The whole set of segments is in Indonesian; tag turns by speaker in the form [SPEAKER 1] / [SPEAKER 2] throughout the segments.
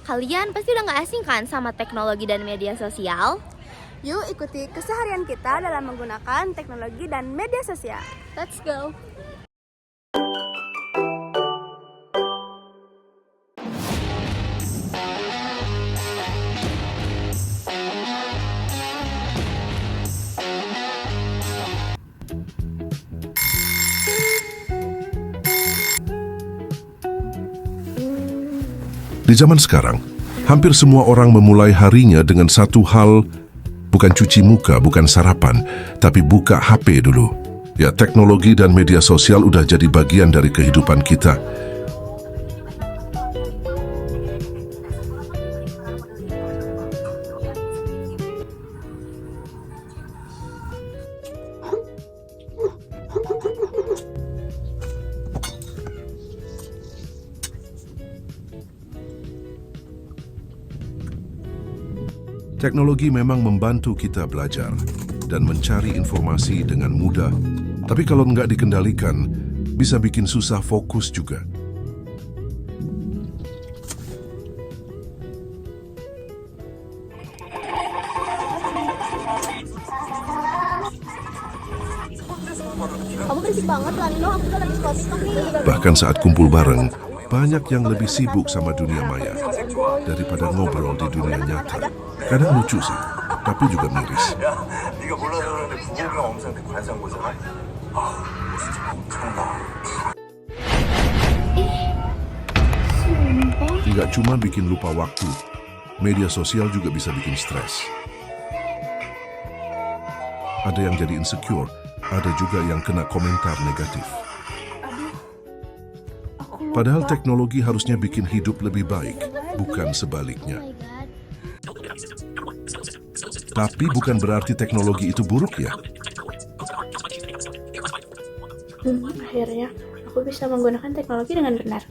[SPEAKER 1] Kalian pasti udah gak asing kan sama teknologi dan media sosial?
[SPEAKER 2] Yuk ikuti keseharian kita dalam menggunakan teknologi dan media sosial.
[SPEAKER 1] Let's go!
[SPEAKER 3] Di zaman sekarang, hampir semua orang memulai harinya dengan satu hal, bukan cuci muka, bukan sarapan, tapi buka HP dulu. Ya, teknologi dan media sosial udah jadi bagian dari kehidupan kita. Teknologi memang membantu kita belajar dan mencari informasi dengan mudah, tapi kalau nggak dikendalikan, bisa bikin susah fokus juga.
[SPEAKER 2] Kamu berisik banget lah, Nino. Aku udah lagi scroll TikTok nih.
[SPEAKER 3] Bahkan saat kumpul bareng, banyak yang lebih sibuk sama dunia maya daripada ngobrol di dunia nyata. Kadang lucu sih, tapi juga miris.
[SPEAKER 4] 네가 몰라서 그러는데 부모가 엄청 관심 보잖아. 진짜 엄청나.
[SPEAKER 3] Nggak cuma bikin lupa waktu, media sosial juga bisa bikin stres. Ada yang jadi insecure, ada juga yang kena komentar negatif. Padahal teknologi harusnya bikin hidup lebih baik, bukan sebaliknya. Tapi bukan berarti teknologi itu buruk ya.
[SPEAKER 2] Akhirnya aku bisa menggunakan teknologi dengan benar.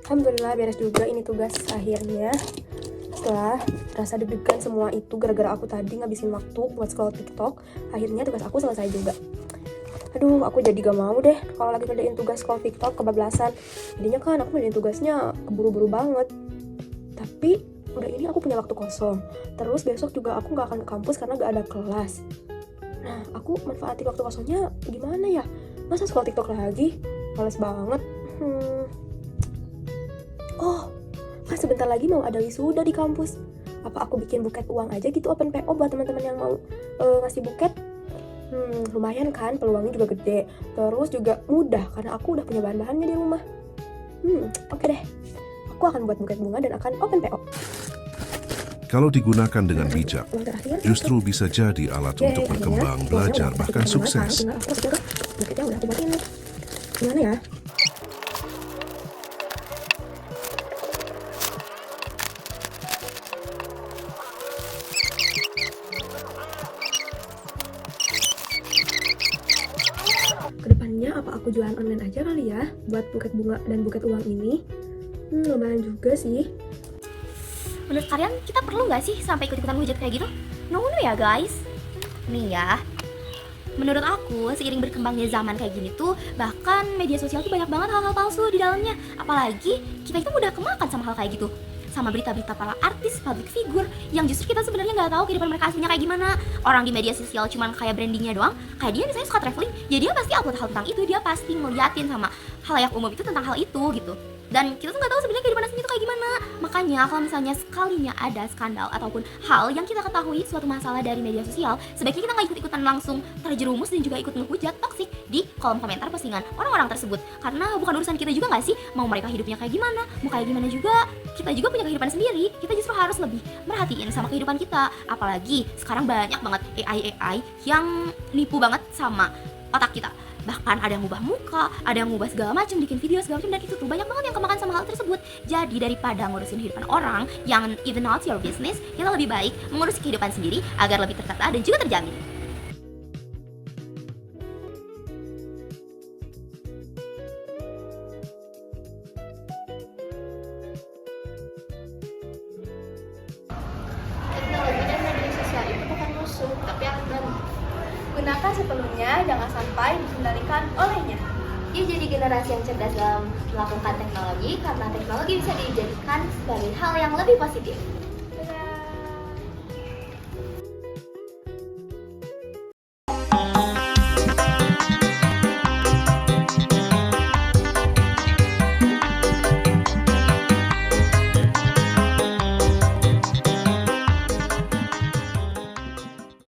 [SPEAKER 2] Alhamdulillah beres juga ini tugas akhirnya. Setelah rasa deg-degan semua itu gara-gara aku tadi ngabisin waktu buat scroll TikTok, akhirnya tugas aku selesai juga. Aduh, aku jadi gak mau deh kalau lagi ngerjain tugas scroll TikTok kebablasan. Jadinya kan aku ngerjain tugasnya keburu-buru banget. Tapi udah ini aku punya waktu kosong. Terus besok juga aku gak akan ke kampus karena gak ada kelas. Nah, aku manfaatin waktu kosongnya gimana ya? Masa scroll TikTok lagi? Males banget. Oh, kan sebentar lagi mau ada wisuda di kampus. Apa aku bikin buket uang aja gitu, open PO buat teman-teman yang mau ngasih buket? Lumayan kan, peluangnya juga gede. Terus juga mudah karena aku udah punya bahan-bahannya di rumah. Oke deh. Aku akan buat buket bunga dan akan open PO.
[SPEAKER 3] Kalau digunakan dengan bijak, justru bisa jadi alat untuk berkembang, belajar, bahkan sukses.
[SPEAKER 2] Buketnya udah aku buatin nih. Gimana ya? Kedepannya apa aku jualan online aja kali ya buat buket bunga dan buket uang ini? Lumayan juga sih.
[SPEAKER 1] Menurut kalian kita perlu gak sih sampai ikut-ikutan widget kayak gitu? No ya guys. Nih ya, menurut aku seiring berkembangnya zaman kayak gini tuh, bahkan media sosial tuh banyak banget hal-hal palsu di dalamnya. Apalagi kita itu mudah kemakan sama hal kayak gitu, sama berita-berita para artis, public figure yang justru kita sebenarnya nggak tahu kehidupan mereka aslinya kayak gimana. Orang di media sosial cuman kayak brandingnya doang. Kayak dia misalnya suka traveling, ya dia pasti upload hal tentang itu, dia pasti ngeliatin sama halayak umum itu tentang hal itu gitu. Dan kita tuh nggak tahu sebenarnya kehidupan aslinya itu kayak gimana. Makanya kalau misalnya sekalinya ada skandal ataupun hal yang kita ketahui suatu masalah dari media sosial, sebaiknya kita nggak ikut-ikutan langsung terjerumus dan juga ikut ngehujat toksik di kolom komentar postingan orang-orang tersebut. Karena bukan urusan kita juga nggak sih mau mereka hidupnya kayak gimana, mau kayak gimana juga. Kita juga punya kehidupan sendiri. Kita justru harus lebih merhatiin sama kehidupan kita. Apalagi sekarang banyak banget AI yang nipu banget sama otak kita. Bahkan ada yang ngubah muka, ada yang ngubah segala macam, bikin video segala macam, dan itu tuh banyak banget yang kemakan sama hal tersebut. Jadi daripada ngurusin kehidupan orang yang even not your business, kita lebih baik mengurus kehidupan sendiri agar lebih tertata dan juga terjamin.
[SPEAKER 2] Teknologi dan media sosial itu bukan musuh, tapi alat bantu. Gunakan sepenuhnya, jangan sampai dikendalikan olehnya.
[SPEAKER 1] Yuk jadi generasi yang cerdas dalam melakukan teknologi, karena teknologi bisa dijadikan sebagai hal yang lebih positif.